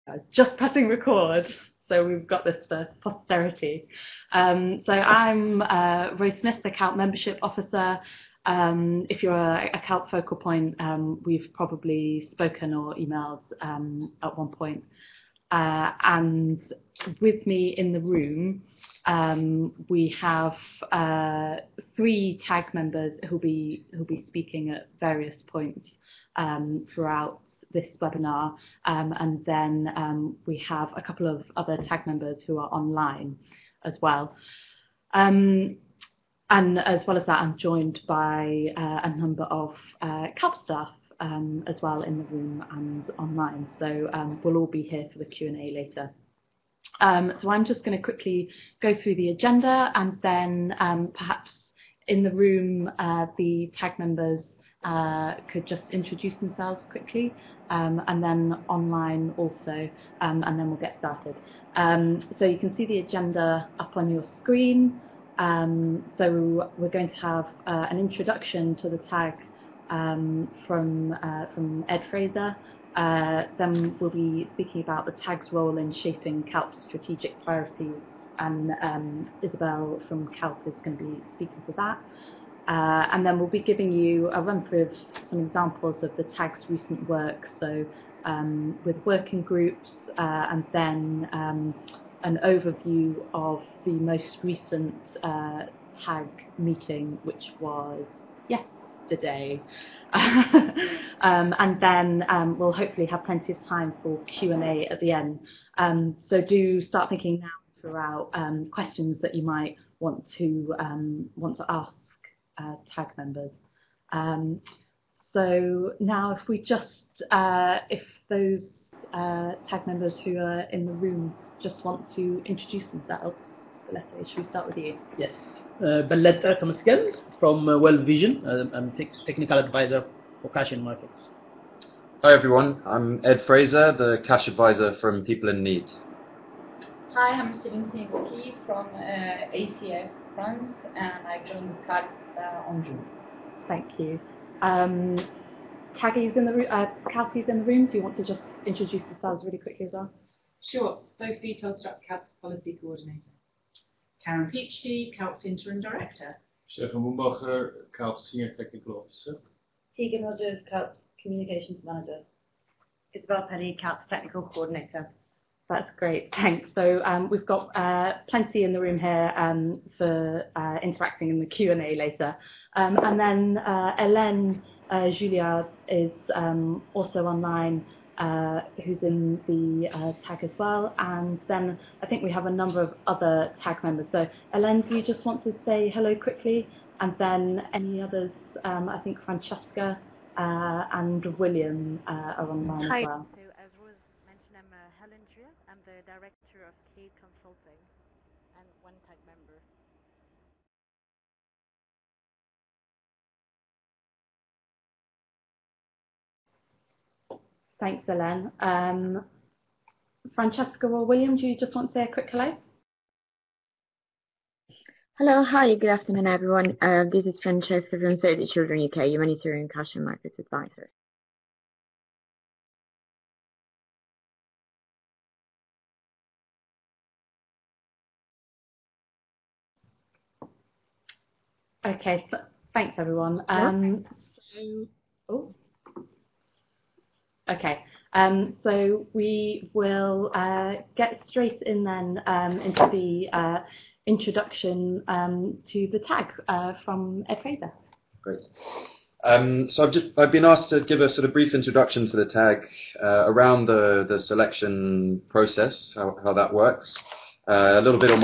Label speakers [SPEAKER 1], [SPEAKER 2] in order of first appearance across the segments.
[SPEAKER 1] I was just pressing record, so we've got this for posterity. So I'm Rose Smith, the CaLP Membership Officer. If you're a CaLP focal point, we've probably spoken or emailed at one point. And with me in the room, we have 3 tag members who'll be speaking at various points throughout this webinar, and then we have a couple of other tag members who are online as well. And as well as that, I'm joined by a number of CaLP staff as well in the room and online. So we'll all be here for the Q&A later. So I'm just going to quickly go through the agenda, and then perhaps in the room the tag members could just introduce themselves quickly, and then online also, and then we'll get started. So you can see the agenda up on your screen. So we're going to have an introduction to the tag from Ed Fraser. Then we'll be speaking about the tag's role in shaping CaLP's strategic priorities, and Isabel from CaLP is going to be speaking to that. And then we'll be giving you a run through of some examples of the tag's recent work, so with working groups, and then an overview of the most recent tag meeting, which was yesterday. And then we'll hopefully have plenty of time for Q&A at the end. So do start thinking now throughout questions that you might want to ask tag members. So now if we just, if those tag members who are in the room just want to introduce themselves, Balete, should we start with you?
[SPEAKER 2] Yes, Balete Kamaskel from Well Vision. I'm technical advisor for cash and markets.
[SPEAKER 3] Hi everyone, I'm Ed Fraser, the cash advisor from People in Need.
[SPEAKER 4] Hi, I'm Steven Sinigoki from ACF France, and I joined CaLP on June.
[SPEAKER 1] Thank you. Taggy's in the room, CaLP's in the room. Do you want to just introduce yourselves really quickly as well?
[SPEAKER 5] Sure. Sophie Tolstrup, CaLP's Policy Coordinator. Karen Peachy, CaLP's Interim Director.
[SPEAKER 6] Stefan Moenbacher, CaLP Senior Technical Officer.
[SPEAKER 4] Tegan Rogers, CaLP's Communications Manager.
[SPEAKER 7] Isabel Penny, CaLP's Technical Coordinator.
[SPEAKER 1] That's great, thanks. So we've got plenty in the room here for interacting in the Q&A later. And then Hélène Julia is also online, who's in the tag as well. And then I think we have a number of other tag members. So Hélène, do you just want to say hello quickly? And then any others, I think Francesca and William are online as well.
[SPEAKER 8] So as Rose mentioned, I'm Helen Julia. I'm the Director of CADE Consulting and one tag member.
[SPEAKER 1] Thanks, Hélène. Francesca or William, do you just want to say a quick hello?
[SPEAKER 7] Hello, hi, good afternoon everyone. This is Francesca from Save the Children UK, Humanitarian Cash and Markets Advisor.
[SPEAKER 1] Okay, thanks everyone. So we will get straight in then into the introduction to the tag from Ed Fraser.
[SPEAKER 3] Great. So I've been asked to give a sort of brief introduction to the tag around the selection process, how that works. A little bit on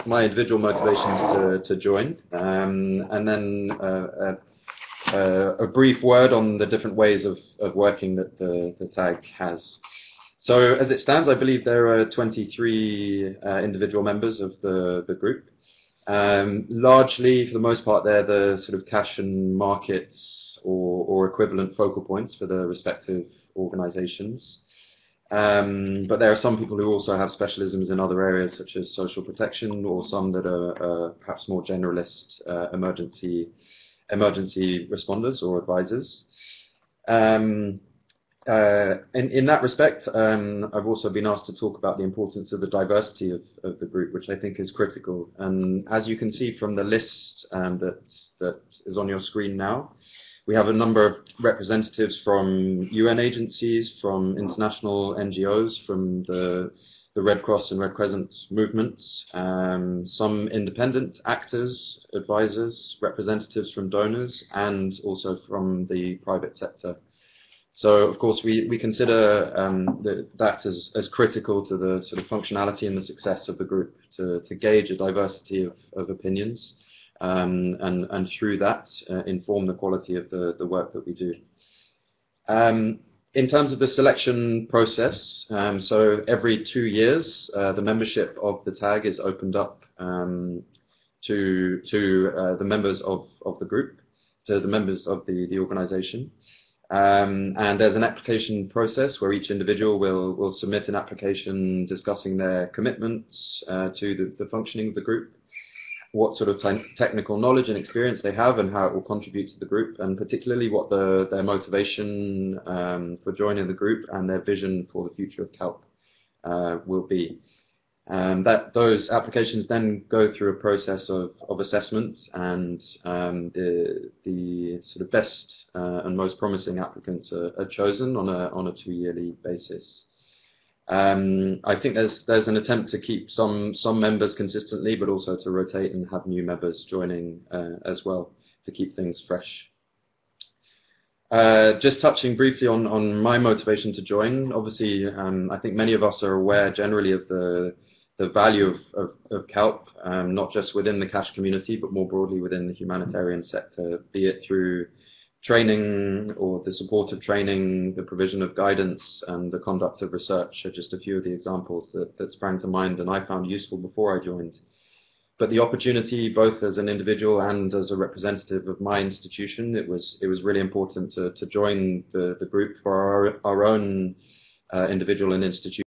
[SPEAKER 3] my individual motivations to join, and then a brief word on the different ways of working that the tag has. So as it stands, I believe there are 23 individual members of the group. Largely, for the most part, they're the sort of cash and markets or equivalent focal points for the respective organizations. But there are some people who also have specialisms in other areas, such as social protection, or some that are perhaps more generalist emergency responders or advisors. In that respect, I've also been asked to talk about the importance of the diversity of the group, which I think is critical. And as you can see from the list that is on your screen now, we have a number of representatives from UN agencies, from international NGOs, from the Red Cross and Red Crescent movements, some independent actors, advisors, representatives from donors, and also from the private sector. So, of course, we consider that as critical to the sort of functionality and the success of the group, to gauge a diversity of opinions, and through that inform the quality of the work that we do. In terms of the selection process, so every 2 years, the membership of the tag is opened up to the members of the group, to the members of the organization. And there's an application process where each individual will submit an application discussing their commitments to the functioning of the group, what sort of technical knowledge and experience they have and how it will contribute to the group, and particularly what their motivation for joining the group and their vision for the future of CaLP will be. Those applications then go through a process of assessment, and the sort of best and most promising applicants are chosen on a 2-yearly basis. I think there's an attempt to keep some members consistently, but also to rotate and have new members joining as well to keep things fresh. Just touching briefly on my motivation to join. Obviously, I think many of us are aware generally of the value of CaLP, not just within the cash community, but more broadly within the humanitarian sector, be it through training or the support of training, the provision of guidance, and the conduct of research are just a few of the examples that sprang to mind and I found useful before I joined. But the opportunity, both as an individual and as a representative of my institution, it was really important to join the group for our own individual and institutional